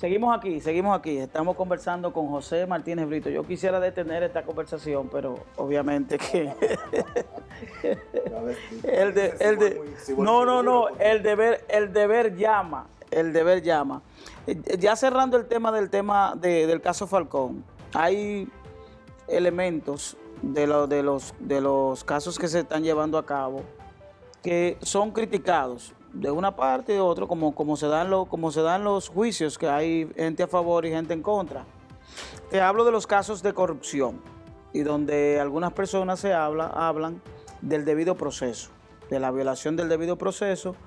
Seguimos aquí. Estamos conversando con José Martínez Brito. Yo quisiera detener esta conversación, pero obviamente que el deber llama. El deber llama. Ya cerrando el tema del caso Falcón, hay elementos de los casos que se están llevando a cabo que son criticados de una parte y de otra, como se dan los juicios, que hay gente a favor y gente en contra. Te hablo de los casos de corrupción y donde algunas personas hablan del debido proceso, de la violación del debido proceso,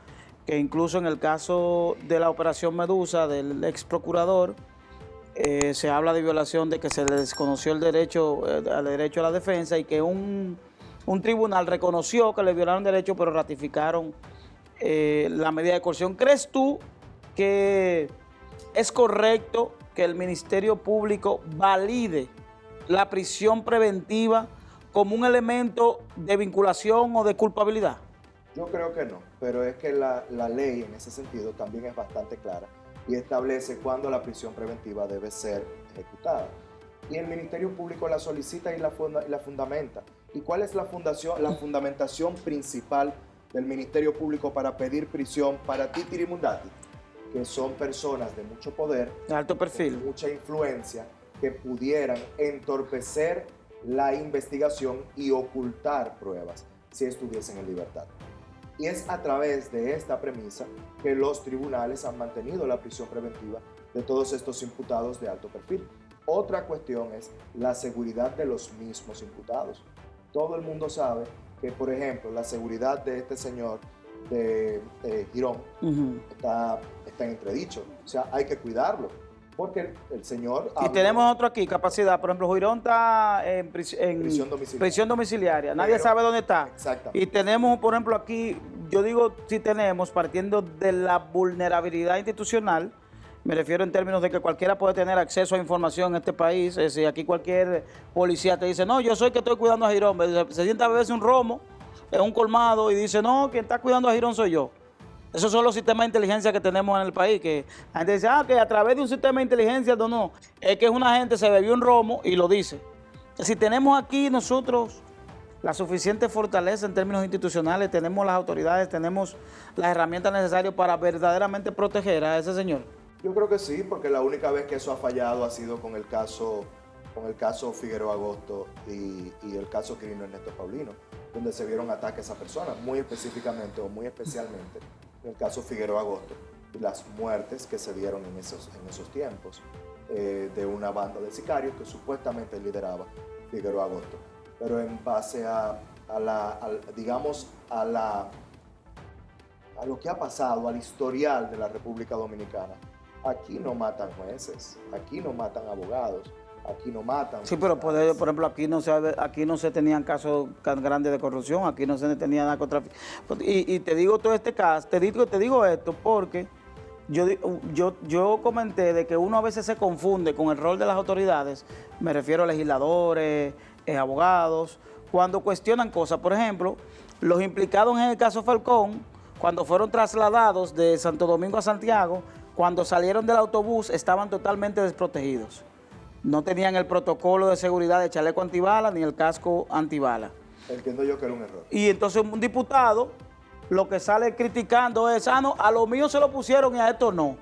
que incluso en el caso de la Operación Medusa del ex procurador, se habla de violación, de que se le desconoció el derecho a la defensa y que un tribunal reconoció que le violaron derecho, pero ratificaron la medida de coerción. ¿Crees tú que es correcto que el Ministerio Público valide la prisión preventiva como un elemento de vinculación o de culpabilidad? Yo creo que no, pero es que la ley en ese sentido también es bastante clara y establece cuándo la prisión preventiva debe ser ejecutada. Y el Ministerio Público la solicita y la fundamenta. ¿Y cuál es la fundamentación principal del Ministerio Público para pedir prisión para Titiri Mundati? Que son personas de mucho poder, de alto perfil, de mucha influencia, que pudieran entorpecer la investigación y ocultar pruebas si estuviesen en libertad. Y es a través de esta premisa que los tribunales han mantenido la prisión preventiva de todos estos imputados de alto perfil. Otra cuestión es la seguridad de los mismos imputados. Todo el mundo sabe que, por ejemplo, la seguridad de este señor de Girón está en entredicho. O sea, hay que cuidarlo, porque el señor... Y tenemos otro aquí, capacidad. Por ejemplo, Girón está en prisión domiciliaria. Nadie sabe dónde está. Exactamente. Y tenemos, por ejemplo, aquí, yo digo si tenemos, partiendo de la vulnerabilidad institucional, me refiero en términos de que cualquiera puede tener acceso a información en este país. Es decir, aquí cualquier policía te dice, no, yo soy que estoy cuidando a Girón. Se sienta a beberse un romo en un colmado y dice, no, quien está cuidando a Girón soy yo. Esos son los sistemas de inteligencia que tenemos en el país, que la gente dice, que a través de un sistema de inteligencia, no, es que una gente se bebió un romo y lo dice. Si tenemos aquí nosotros la suficiente fortaleza en términos institucionales, tenemos las autoridades, tenemos las herramientas necesarias para verdaderamente proteger a ese señor. Yo creo que sí, porque la única vez que eso ha fallado ha sido con el caso Figueroa Agosto y el caso Quirino Ernesto Paulino, donde se vieron ataques a personas, muy específicamente o muy especialmente en el caso Figueroa Agosto y las muertes que se dieron en esos tiempos de una banda de sicarios que supuestamente lideraba Figueroa Agosto. Pero en base a lo que ha pasado, al historial de la República Dominicana, aquí no matan jueces, aquí no matan abogados, aquí no matan... Sí, pero por ejemplo, aquí no se tenían casos tan grandes de corrupción, aquí no se tenía narcotráfico. Y te digo todo este caso, te digo esto porque yo comenté de que uno a veces se confunde con el rol de las autoridades, me refiero a legisladores, abogados, cuando cuestionan cosas. Por ejemplo, los implicados en el caso Falcón, cuando fueron trasladados de Santo Domingo a Santiago, cuando salieron del autobús estaban totalmente desprotegidos. No tenían el protocolo de seguridad de chaleco antibala ni el casco antibala. Entiendo yo que era un error. Y entonces un diputado lo que sale criticando es, no, a los míos se lo pusieron y a estos no.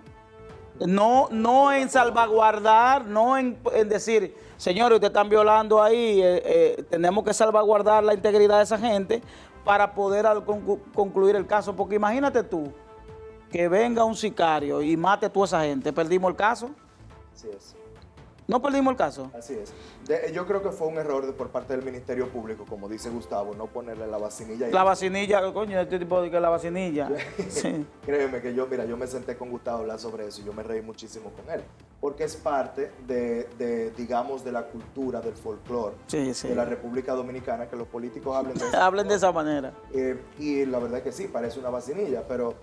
No en salvaguardar, no en decir, señores, ustedes están violando ahí, tenemos que salvaguardar la integridad de esa gente para poder concluir el caso. Porque imagínate tú, que venga un sicario y mate a toda esa gente, ¿perdimos el caso? Así es. ¿No perdimos el caso? Así es. Yo creo que fue un error por parte del Ministerio Público, como dice Gustavo, no ponerle la vacinilla. La vacinilla, coño, este tipo de que la vacinilla. Sí. Créeme que yo me senté con Gustavo a hablar sobre eso y yo me reí muchísimo con él, porque es parte digamos, de la cultura, del folclore de la República Dominicana, que los políticos hablen de hablen de esa manera. Y la verdad es que sí, parece una vacinilla, pero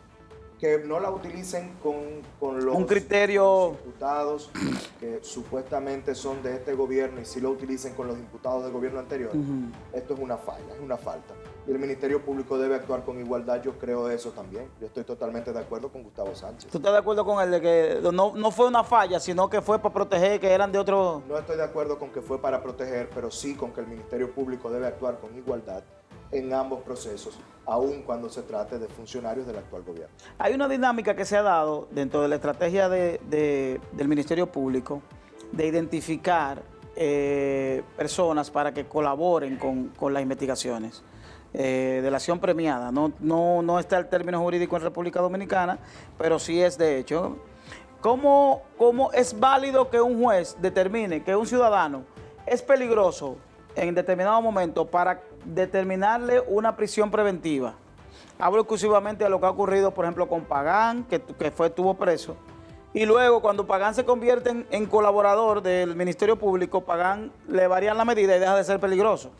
que no la utilicen con Un criterio. los imputados que supuestamente son de este gobierno y sí lo utilicen con los imputados del gobierno anterior. Esto es una falla, es una falta. Y el Ministerio Público debe actuar con igualdad, yo creo eso también. Yo estoy totalmente de acuerdo con Gustavo Sánchez. ¿Tú estás de acuerdo con él de que no fue una falla, sino que fue para proteger, que eran de otro? No estoy de acuerdo con que fue para proteger, pero sí con que el Ministerio Público debe actuar con igualdad en ambos procesos, aun cuando se trate de funcionarios del actual gobierno. Hay una dinámica que se ha dado dentro de la estrategia del Ministerio Público de identificar personas para que colaboren con las investigaciones. Delación premiada. No está el término jurídico en República Dominicana, pero sí es de hecho. ¿Cómo es válido que un juez determine que un ciudadano es peligroso en determinado momento para determinarle una prisión preventiva? Hablo exclusivamente de lo que ha ocurrido, por ejemplo, con Pagán, que estuvo preso, y luego cuando Pagán se convierte en colaborador del Ministerio Público, Pagán le varían la medida y deja de ser peligroso.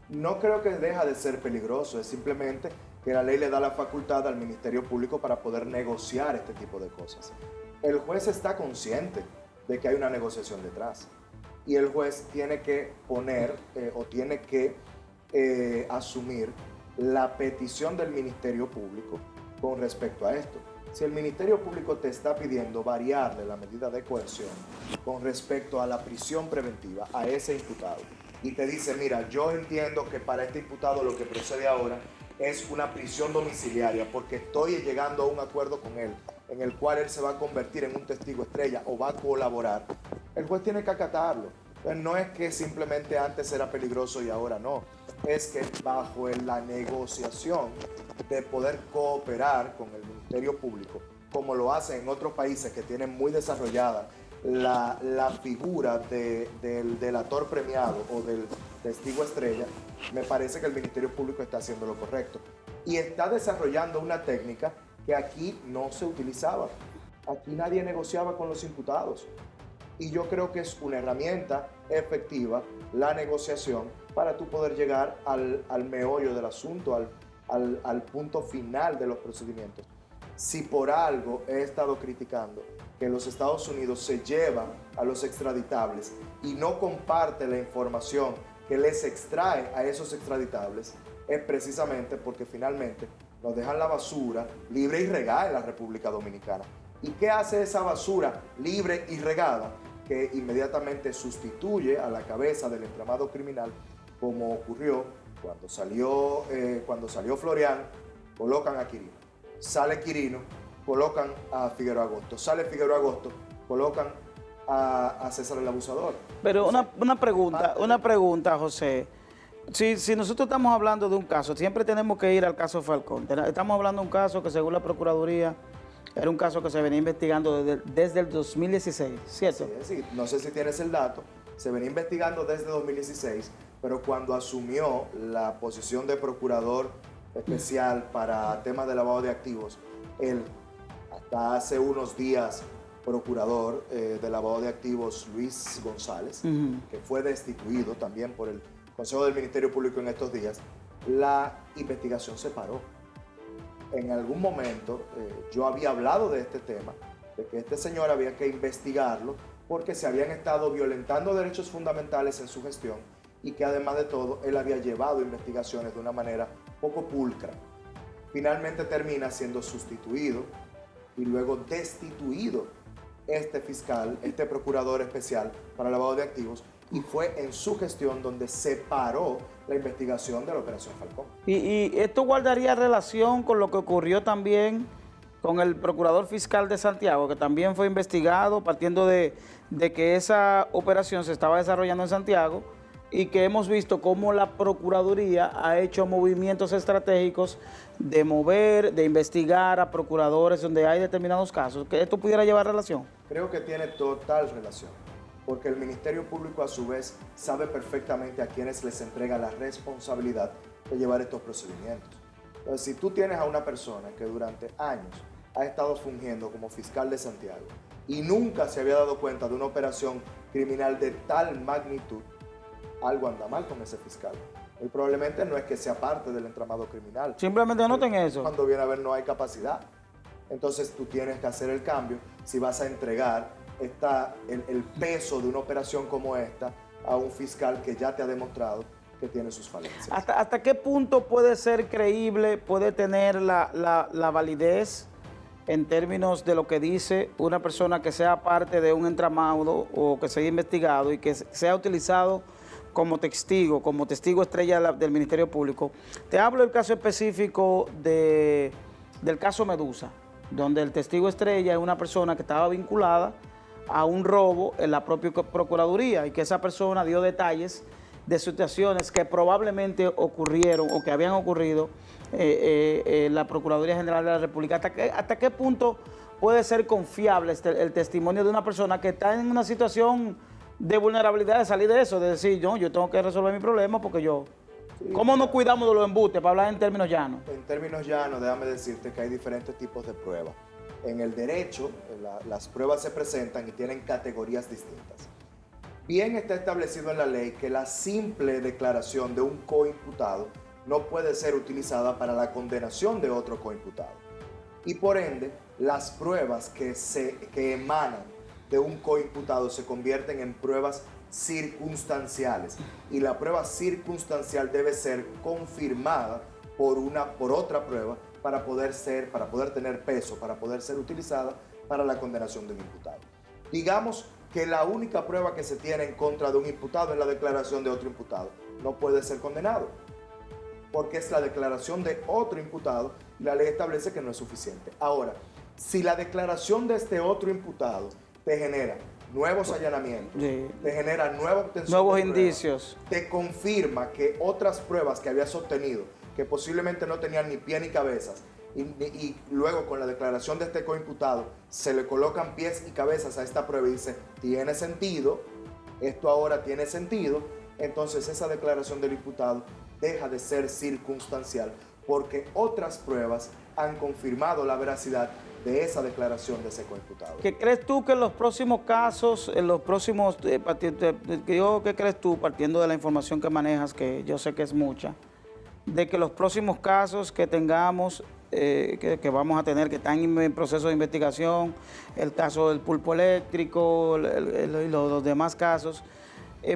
No creo que deja de ser peligroso, es simplemente que la ley le da la facultad al Ministerio Público para poder negociar este tipo de cosas. El juez está consciente de que hay una negociación detrás y el juez tiene que poner o tiene que asumir la petición del Ministerio Público con respecto a esto. Si el Ministerio Público te está pidiendo variarle la medida de coerción con respecto a la prisión preventiva a ese imputado, y te dice, mira, yo entiendo que para este imputado lo que procede ahora es una prisión domiciliaria porque estoy llegando a un acuerdo con él en el cual él se va a convertir en un testigo estrella o va a colaborar, el juez tiene que acatarlo. Entonces, no es que simplemente antes era peligroso y ahora no, es que bajo la negociación de poder cooperar con el Ministerio Público, como lo hacen en otros países que tienen muy desarrollada la figura del delator premiado o del testigo estrella, me parece que el Ministerio Público está haciendo lo correcto. Y está desarrollando una técnica que aquí no se utilizaba. Aquí nadie negociaba con los imputados. Y yo creo que es una herramienta efectiva, la negociación, para tú poder llegar al meollo del asunto, al punto final de los procedimientos. Si por algo he estado criticando que los Estados Unidos se llevan a los extraditables y no comparte la información que les extrae a esos extraditables, es precisamente porque finalmente nos dejan la basura libre y regada en la República Dominicana. ¿Y qué hace esa basura libre y regada? Que inmediatamente sustituye a la cabeza del entramado criminal, como ocurrió cuando salió Florian, colocan a Quirino. Sale Quirino, colocan a Figueroa Agosto. Sale Figueroa Agosto, colocan a César el Abusador. Pero una pregunta, José. Si nosotros estamos hablando de un caso, siempre tenemos que ir al caso Falcón. Estamos hablando de un caso que según la Procuraduría era un caso que se venía investigando desde el 2016, ¿cierto? Sí, no sé si tienes el dato. Se venía investigando desde 2016, pero cuando asumió la posición de procurador especial para temas de lavado de activos, él, hasta hace unos días, procurador de lavado de activos, Luis González, que fue destituido también por el Consejo del Ministerio Público en estos días, la investigación se paró. En algún momento yo había hablado de este tema, de que este señor había que investigarlo porque se habían estado violentando derechos fundamentales en su gestión y que además de todo él había llevado investigaciones de una manera poco pulcra. Finalmente termina siendo sustituido y luego destituido este fiscal, este procurador especial para lavado de activos, y fue en su gestión donde se paró la investigación de la Operación Falcón. ¿Y esto guardaría relación con lo que ocurrió también con el procurador fiscal de Santiago, que también fue investigado partiendo de que esa operación se estaba desarrollando en Santiago y que hemos visto cómo la Procuraduría ha hecho movimientos estratégicos de mover, de investigar a procuradores donde hay determinados casos? ¿Que esto pudiera llevar relación? Creo que tiene total relación, porque el Ministerio Público a su vez sabe perfectamente a quienes les entrega la responsabilidad de llevar estos procedimientos. Entonces, si tú tienes a una persona que durante años ha estado fungiendo como fiscal de Santiago y nunca se había dado cuenta de una operación criminal de tal magnitud, algo anda mal con ese fiscal. Y probablemente no es que sea parte del entramado criminal. Simplemente noten eso. Cuando viene a ver no hay capacidad. entonces tú tienes que hacer el cambio si vas a entregar el peso de una operación como esta a un fiscal que ya te ha demostrado que tiene sus falencias. ¿Hasta qué punto puede ser creíble, puede tener la validez en términos de lo que dice una persona que sea parte de un entramado o que sea investigado y que sea utilizado como testigo estrella del Ministerio Público? Te hablo del caso específico del caso Medusa, donde el testigo estrella es una persona que estaba vinculada a un robo en la propia Procuraduría y que esa persona dio detalles de situaciones que probablemente ocurrieron o que habían ocurrido en la Procuraduría General de la República. ¿Hasta qué punto puede ser confiable el testimonio de una persona que está en una situación de vulnerabilidad, de salir de eso, de decir, yo tengo que resolver mi problema porque yo... Sí, ¿cómo nos cuidamos de los embustes, para hablar en términos llanos? En términos llanos, déjame decirte que hay diferentes tipos de pruebas. En el derecho, las pruebas se presentan y tienen categorías distintas. Bien está establecido en la ley que la simple declaración de un coimputado no puede ser utilizada para la condenación de otro coimputado. Y por ende, las pruebas que emanan de un coimputado se convierten en pruebas circunstanciales. Y la prueba circunstancial debe ser confirmada por otra prueba para poder tener peso, para poder ser utilizada para la condenación de un imputado. Digamos que la única prueba que se tiene en contra de un imputado es la declaración de otro imputado. No puede ser condenado, porque es la declaración de otro imputado y la ley establece que no es suficiente. Ahora, si la declaración de este otro imputado te genera nuevos allanamientos, sí, te genera nueva obtención nuevos de pruebas, indicios, te confirma que otras pruebas que habías obtenido, que posiblemente no tenían ni pie ni cabezas, y luego con la declaración de este coimputado se le colocan pies y cabezas a esta prueba y dice, tiene sentido, esto ahora tiene sentido, entonces esa declaración del imputado deja de ser circunstancial porque otras pruebas han confirmado la veracidad de esa declaración de ese coimputado. ¿Qué crees tú que en los próximos casos, qué crees tú, partiendo de la información que manejas, que yo sé que es mucha, de que los próximos casos que tengamos, que vamos a tener, que están en proceso de investigación, el caso del pulpo eléctrico, los demás casos,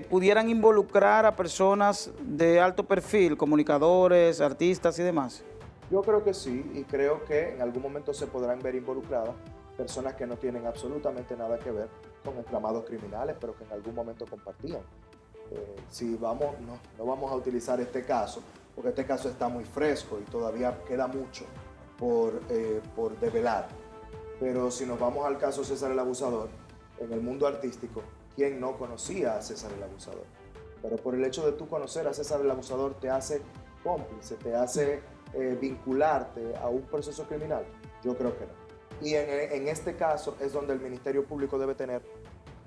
pudieran involucrar a personas de alto perfil, comunicadores, artistas y demás? Yo creo que sí, y creo que en algún momento se podrán ver involucradas personas que no tienen absolutamente nada que ver con entramados criminales, pero que en algún momento compartían. No vamos a utilizar este caso, porque este caso está muy fresco y todavía queda mucho por develar. Pero si nos vamos al caso César el Abusador, en el mundo artístico, ¿quién no conocía a César el Abusador? Pero por el hecho de tú conocer a César el Abusador te hace cómplice, te hace vincularte a un proceso criminal. Yo creo que no. Y en este caso es donde el Ministerio Público debe tener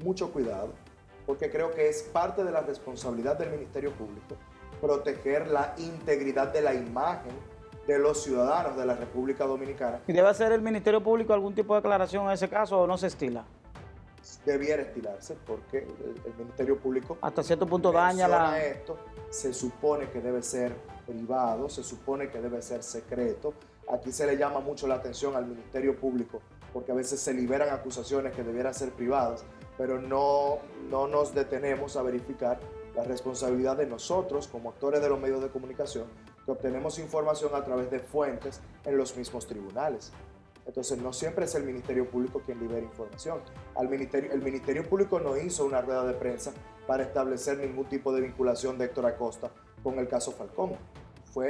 mucho cuidado, porque creo que es parte de la responsabilidad del Ministerio Público proteger la integridad de la imagen de los ciudadanos de la República Dominicana. ¿Y debe hacer el Ministerio Público algún tipo de declaración en ese caso o no se estila? Debiera estilarse porque el Ministerio Público hasta cierto punto daña esto, se supone que debe ser privado, se supone que debe ser secreto. Aquí se le llama mucho la atención al Ministerio Público porque a veces se liberan acusaciones que debieran ser privadas, pero no nos detenemos a verificar la responsabilidad de nosotros como actores de los medios de comunicación que obtenemos información a través de fuentes en los mismos tribunales. Entonces no siempre es el Ministerio Público quien libera información. El Ministerio Público no hizo una rueda de prensa para establecer ningún tipo de vinculación de Héctor Acosta con el caso Falcón.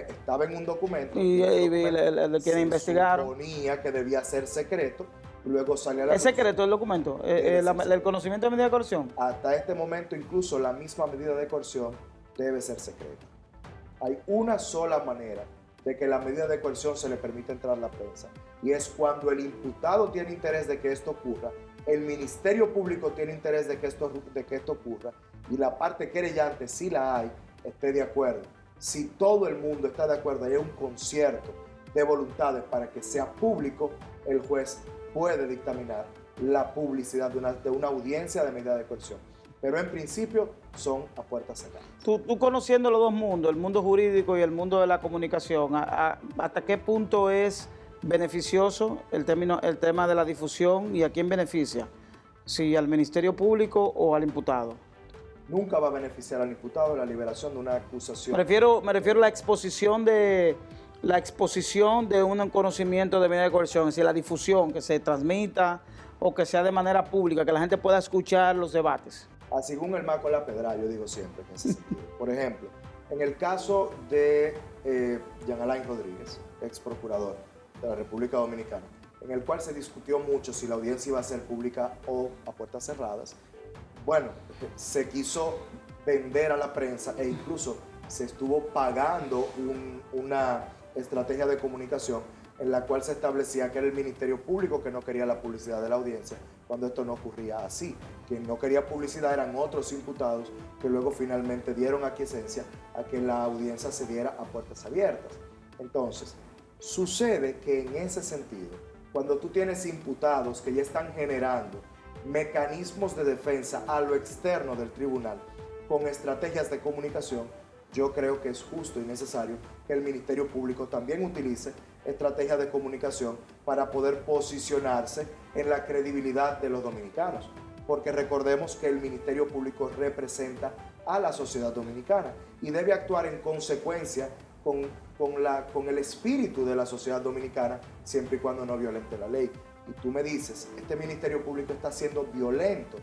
Estaba en un documento y quienes investigaron. Se suponía que debía ser secreto, luego salió a la... ¿Es secreto el documento? ¿El conocimiento de medida de coerción? Hasta este momento incluso la misma medida de coerción debe ser secreta. Hay una sola manera de que la medida de coerción se le permita entrar a la prensa, y es cuando el imputado tiene interés de que esto ocurra, el Ministerio Público tiene interés de que esto ocurra, y la parte querellante, si la hay, esté de acuerdo. Si todo el mundo está de acuerdo y hay un concierto de voluntades para que sea público, el juez puede dictaminar la publicidad de una audiencia de medida de coerción. Pero en principio son a puertas cerradas. Tú conociendo los dos mundos, el mundo jurídico y el mundo de la comunicación, ¿hasta qué punto es beneficioso el tema de la difusión y a quién beneficia, si al Ministerio Público o al imputado. Nunca va a beneficiar al imputado la liberación de una acusación. Me refiero a la exposición de un conocimiento de medida de coerción, es decir, la difusión, que se transmita o que sea de manera pública, que la gente pueda escuchar los debates. Según el maco la pedra, yo digo siempre en ese sentido. Por ejemplo, en el caso de Jean Alain Rodríguez, ex procurador de la República Dominicana, en el cual se discutió mucho si la audiencia iba a ser pública o a puertas cerradas, bueno, se quiso vender a la prensa e incluso se estuvo pagando una estrategia de comunicación en la cual se establecía que era el Ministerio Público que no quería la publicidad de la audiencia, cuando esto no ocurría así. Quien no quería publicidad eran otros imputados que luego finalmente dieron aquiescencia a que la audiencia se diera a puertas abiertas. Entonces, sucede que en ese sentido, cuando tú tienes imputados que ya están generando mecanismos de defensa a lo externo del tribunal con estrategias de comunicación, yo creo que es justo y necesario que el Ministerio Público también utilice estrategias de comunicación para poder posicionarse en la credibilidad de los dominicanos. Porque recordemos que el Ministerio Público representa a la sociedad dominicana y debe actuar en consecuencia con el espíritu de la sociedad dominicana, siempre y cuando no violente la ley. Y tú me dices, este Ministerio Público está siendo violento.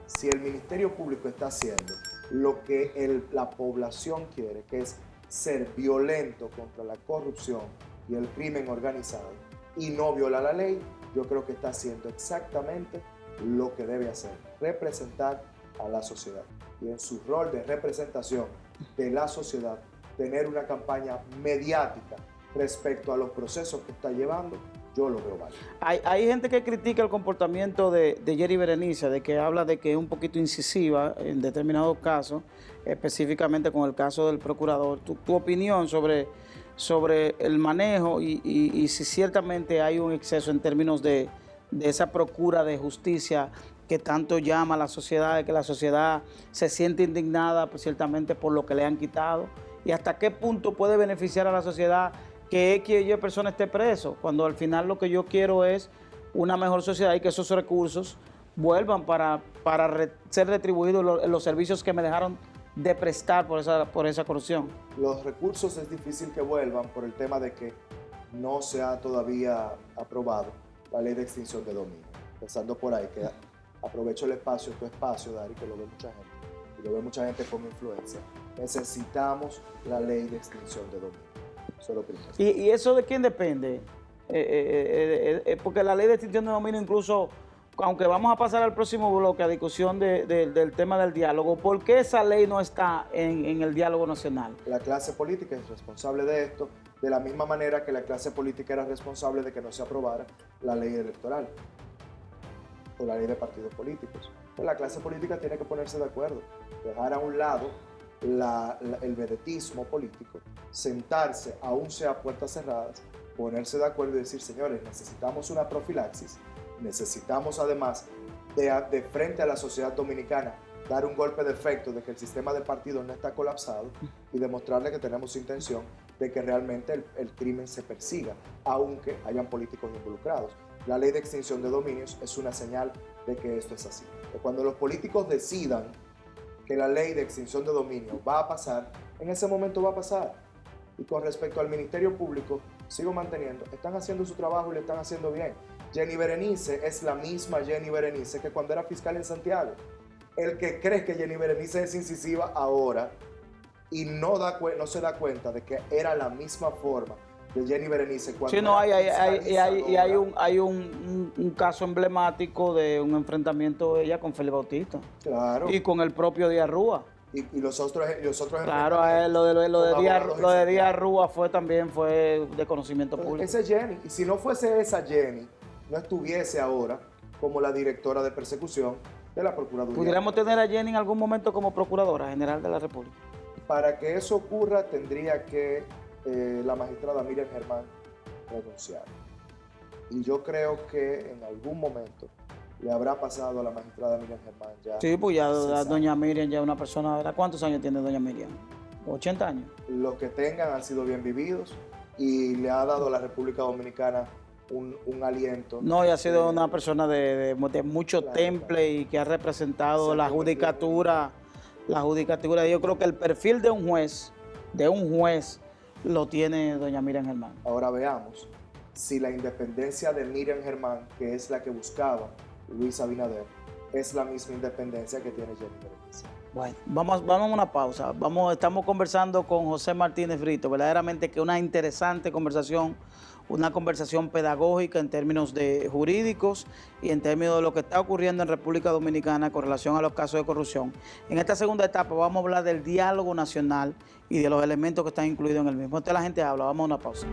Si el Ministerio Público está haciendo lo que la población quiere, que es ser violento contra la corrupción y el crimen organizado, y no viola la ley, yo creo que está haciendo exactamente lo que debe hacer, representar a la sociedad. Y en su rol de representación de la sociedad, tener una campaña mediática respecto a los procesos que está llevando, yo lo veo válido. Hay gente que critica el comportamiento de Jenny Berenice, de que habla de que es un poquito incisiva en determinados casos, específicamente con el caso del procurador. Tu opinión sobre el manejo y si ciertamente hay un exceso en términos de esa procura de justicia que tanto llama a la sociedad, de que la sociedad se siente indignada pues, ciertamente por lo que le han quitado, y hasta qué punto puede beneficiar a la sociedad que X o Y persona esté preso, cuando al final lo que yo quiero es una mejor sociedad y que esos recursos vuelvan para ser retribuidos en los servicios que me dejaron de prestar por esa corrupción. Los recursos es difícil que vuelvan por el tema de que no se ha todavía aprobado la ley de extinción de dominio. Empezando por ahí, que aprovecho el espacio, tu espacio, Dari, que lo ve mucha gente, y lo ve mucha gente con influencia. Necesitamos la ley de extinción de dominio. Solo ¿Y eso de quién depende? Porque la ley de extinción de dominio, incluso, aunque vamos a pasar al próximo bloque a discusión del tema del diálogo, ¿por qué esa ley no está en el diálogo nacional? La clase política es responsable de esto, de la misma manera que la clase política era responsable de que no se aprobara la ley electoral o la ley de partidos políticos. Entonces, la clase política tiene que ponerse de acuerdo, dejar a un lado el vedetismo político, sentarse, aún sea a puertas cerradas, ponerse de acuerdo y decir, señores, necesitamos una profilaxis, necesitamos además de frente a la sociedad dominicana dar un golpe de efecto de que el sistema de partidos no está colapsado y demostrarle que tenemos intención de que realmente el crimen se persiga, aunque hayan políticos involucrados. La ley de extinción de dominios es una señal de que esto es así. Que cuando los políticos decidan que la ley de extinción de dominio va a pasar, en ese momento va a pasar. Y con respecto al Ministerio Público, sigo manteniendo, están haciendo su trabajo y lo están haciendo bien. Jenny Berenice es la misma Jenny Berenice que cuando era fiscal en Santiago. El que cree que Jenny Berenice es incisiva ahora y no se da cuenta de que era la misma forma de Jenny Berenice cuando sí, no, era hay un caso emblemático de un enfrentamiento de ella con Félix Bautista. Claro. Y con el propio Díaz Rúa. Y los otros claro, lo de Díaz Rúa fue de conocimiento público. Esa es Jenny. Y si no fuese esa Jenny, no estuviese ahora como la directora de persecución de la Procuraduría. ¿Pudiéramos tener a Jenny en algún momento como Procuradora General de la República? Para que eso ocurra, tendría que la magistrada Miriam Germán renunciar. Y yo creo que en algún momento le habrá pasado a la magistrada Miriam Germán ya. Sí, pues ya doña Miriam ya es una persona, ¿verdad? ¿Cuántos años tiene doña Miriam? 80 años. Los que tengan han sido bien vividos y le ha dado a la República Dominicana un aliento. No, y ha sido una persona de mucho Claro, temple y que ha representado Se ha la convertido judicatura. Yo creo que el perfil de un juez, lo tiene doña Miriam Germán. Ahora veamos si la independencia de Miriam Germán, que es la que buscaba Luis Abinader, es la misma independencia que tiene Jennifer González. Bueno, vamos a una pausa. Estamos conversando con José Martínez Brito. Verdaderamente que una interesante conversación, una conversación pedagógica en términos de jurídicos y en términos de lo que está ocurriendo en República Dominicana con relación a los casos de corrupción. En esta segunda etapa vamos a hablar del diálogo nacional y de los elementos que están incluidos en el mismo. Entonces la gente habla, vamos a una pausa.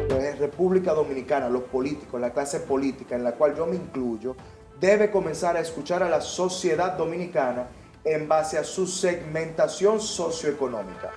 En República Dominicana, los políticos, la clase política en la cual yo me incluyo, debe comenzar a escuchar a la sociedad dominicana en base a su segmentación socioeconómica.